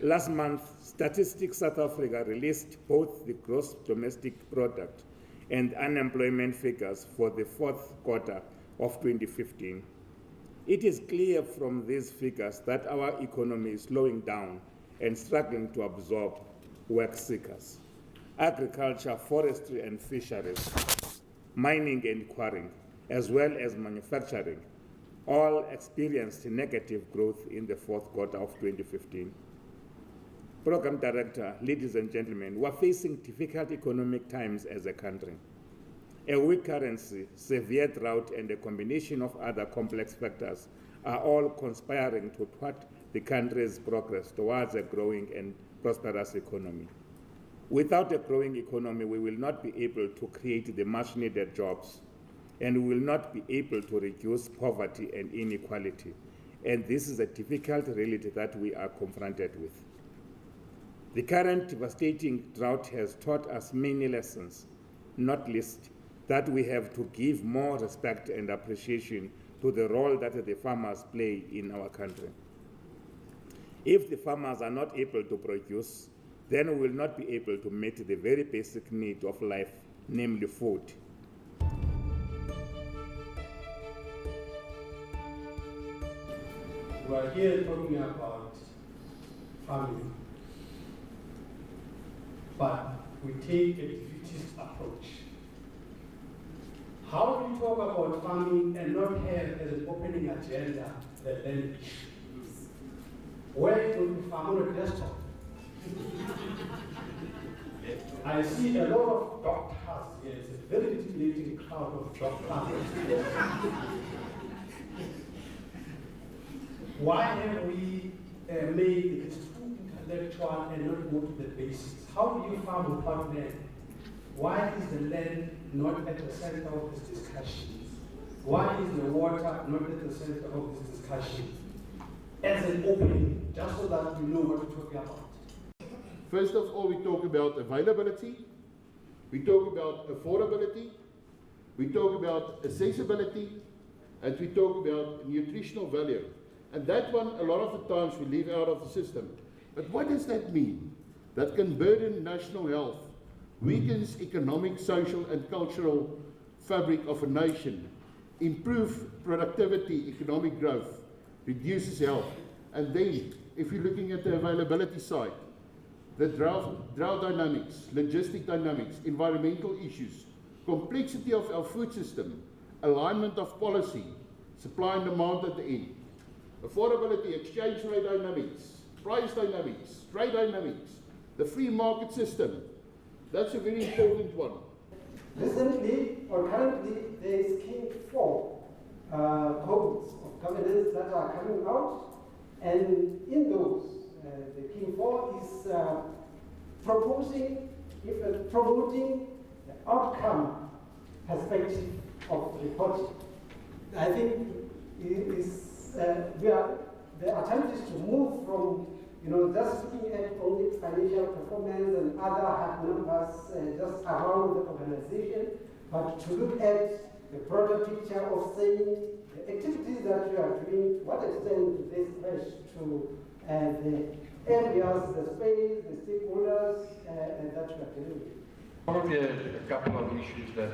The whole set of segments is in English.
Last month, Statistics South Africa released both the gross domestic product and unemployment figures for the fourth quarter of 2015. It is clear from these figures that our economy is slowing down and struggling to absorb work seekers. Agriculture, forestry and fisheries, mining and quarrying, as well as manufacturing, all experienced negative growth in the fourth quarter of 2015. Program Director, ladies and gentlemen, we are facing difficult economic times as a country. A weak currency, severe drought, and a combination of other complex factors are all conspiring to thwart the country's progress towards a growing and prosperous economy. Without a growing economy, we will not be able to create the much-needed jobs, and we will not be able to reduce poverty and inequality. And this is a difficult reality that we are confronted with. The current devastating drought has taught us many lessons, not least that we have to give more respect and appreciation to the role that the farmers play in our country. If the farmers are not able to produce, then we will not be able to meet the very basic need of life, namely food. We are here talking about farming, but we take a defeatist approach. How do you talk about farming and not have as an opening agenda the land issue? Where is going to farm on a desktop? I see a lot of doctors here. It's a very intimidating crowd of doctors. Why have we made it too intellectual and not go to the basics? How do you farm without land? Why is the land not at the center of this discussion? Why is the water not at the center of this discussion? As an opening, just so that we know what we're talking about. First of all, we talk about availability, we talk about affordability, we talk about accessibility, and we talk about nutritional value. And that one, a lot of the times, we leave out of the system. But what does that mean? That can burden national health, weakens economic, social, and cultural fabric of a nation, improve productivity, economic growth, reduces health. And then, if you're looking at the availability side, the drought dynamics, logistic dynamics, environmental issues, complexity of our food system, alignment of policy, supply and demand at the end, affordability, exchange rate dynamics, price dynamics, trade dynamics, the free market system. That's a very important one. Recently, or currently, there is King 4 codes of governance that are coming out, and in those, the King 4 is promoting the outcome perspective of reporting. I think it is the attempt is to move from just looking at only financial performance and other hard numbers just around the organization, but to look at the broader picture of saying the activities that you are doing, to what extent do they splash to the areas, the space, the stakeholders that you are dealing with. Probably a couple of issues that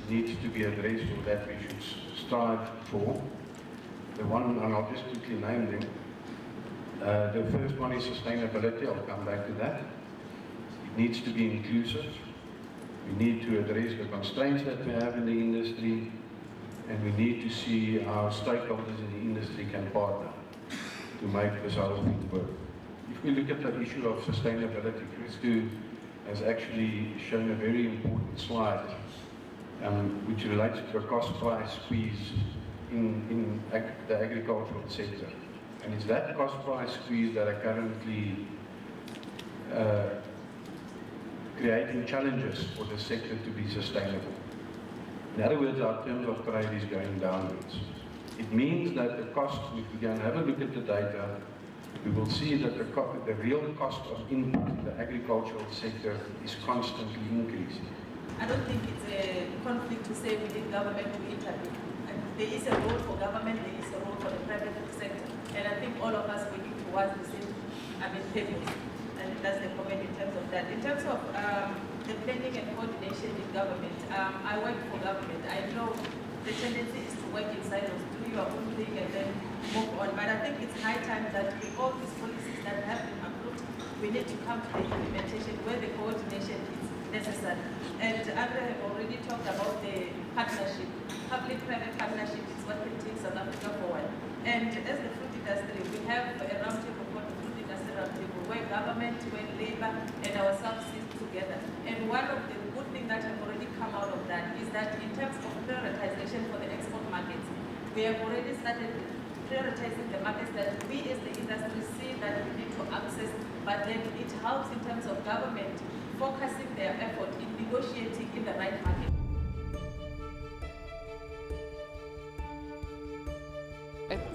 needs to be addressed or that we should strive for. The one, and I'll just quickly name them. The first one is sustainability. I'll come back to that. It needs to be inclusive. We need to address the constraints that we have in the industry, and we need to see how stakeholders in the industry can partner to make this whole thing work. If we look at the issue of sustainability, Christo has actually shown a very important slide which relates to the cost price squeeze in the agricultural sector. And it's that cost price squeeze that are currently creating challenges for the sector to be sustainable. In other words, our terms of trade is going downwards. It means that the cost, if we go and have a look at the data, we will see that the real cost of input in the agricultural sector is constantly increasing. I don't think it's a conflict to say we need government to intervene. And there is a role for government, there is a role for the private sector. And I think all of us working towards the same purpose. And that's the comment in terms of that. In terms of the planning and coordination in government, I work for government. I know the tendency is to work in silos, do your own thing and then move on. But I think it's high time that with all these policies that have been approved, we need to come to the implementation where the coordination is necessary. And Andre have already talked about the partnership. Public-private partnership is what can take South Africa forward. And as the fruit industry, we have a roundtable called the Fruit Industry Roundtable, where government, where labor, and ourselves sit together. And one of the good things that have already come out of that is that in terms of prioritization for the export markets, we have already started prioritizing the markets that we as the industry see that we need to access, but then it helps in terms of government focusing their effort in negotiating in the right market.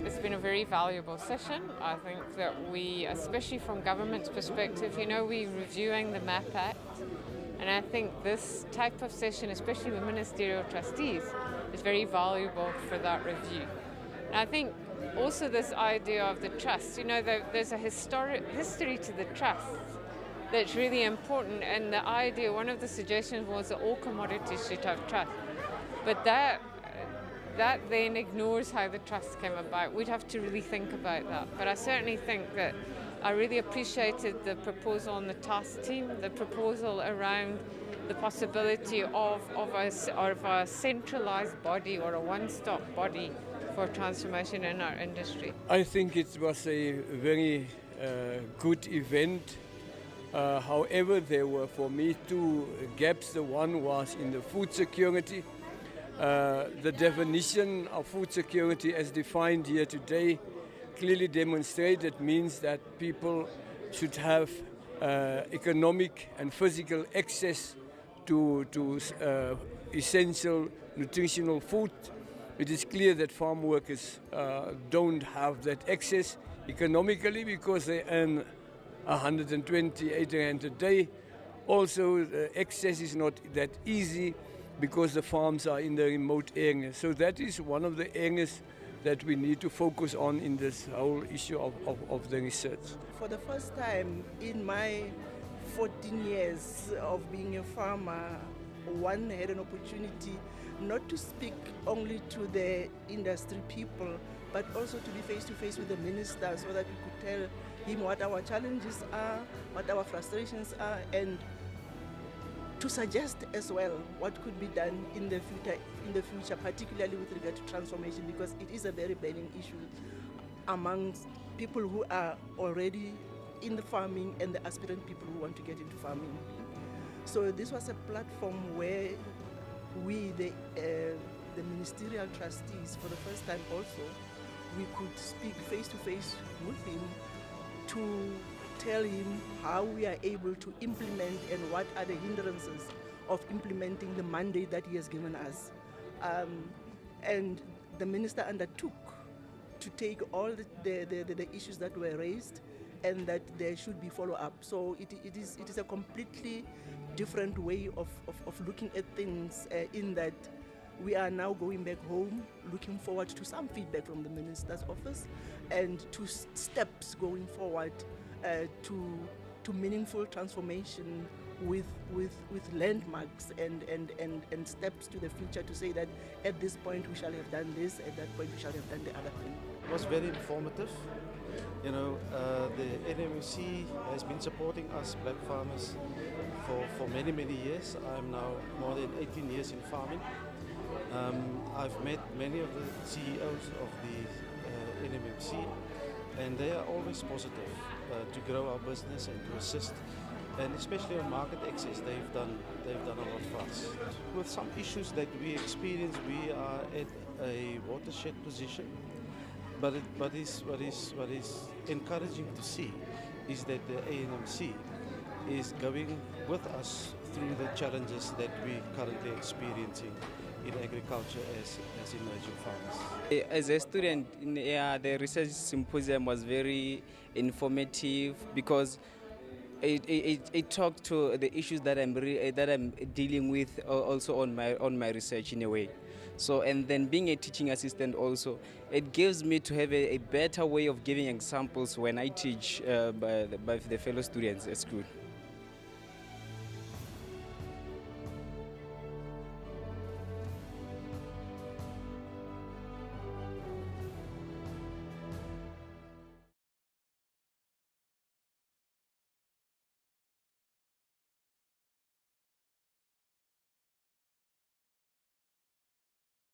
It's been a very valuable session. I think that we, especially from government's perspective, we're reviewing the MAP Act, and I think this type of session, especially with ministerial trustees, is very valuable for that review. And I think also this idea of the trust, there's a history to the trust that's really important, and the idea, one of the suggestions was that all commodities should have trust, but that then ignores how the trust came about. We'd have to really think about that. But I certainly think that I really appreciated the proposal on the task team, the proposal around the possibility of a centralized body or a one-stop body for transformation in our industry. I think it was a very good event. However, there were for me two gaps. The one was in the food security. The definition of food security as defined here today clearly demonstrated means that people should have economic and physical access to essential nutritional food. It is clear that farm workers don't have that access economically because they earn 128 rand a day. Also, access is not that easy because the farms are in the remote areas. So that is one of the areas that we need to focus on in this whole issue of the research. For the first time in my 14 years of being a farmer, one had an opportunity not to speak only to the industry people, but also to be face to face with the minister so that we could tell him what our challenges are, what our frustrations are, and to suggest as well what could be done in the future, particularly with regard to transformation, because it is a very burning issue amongst people who are already in the farming and the aspirant people who want to get into farming. So this was a platform where we, the ministerial trustees, for the first time also, we could speak face to face with him to tell him how we are able to implement and what are the hindrances of implementing the mandate that he has given us. And the minister undertook to take all the issues that were raised and that there should be follow-up. So it is a completely different way of looking at things in that we are now going back home, looking forward to some feedback from the minister's office and to steps going forward to meaningful transformation with landmarks and steps to the future to say that at this point we shall have done this, at that point we shall have done the other thing. It was very informative. The NMC has been supporting us black farmers for many years. I'm now more than 18 years in farming. I've met many of the CEOs of the NMC, and they are always positive to grow our business and to assist, and especially on market access, they've done a lot for us. With some issues that we experience, we are at a watershed position. But what is encouraging to see is that the ANMC is going with us through the challenges that we're currently experiencing in agriculture as emerging farmers. As a student, the research symposium was very informative because it talked to the issues that I'm dealing with also on my research in a way. So, and then being a teaching assistant also, it gives me to have a better way of giving examples when I teach by the fellow students at school.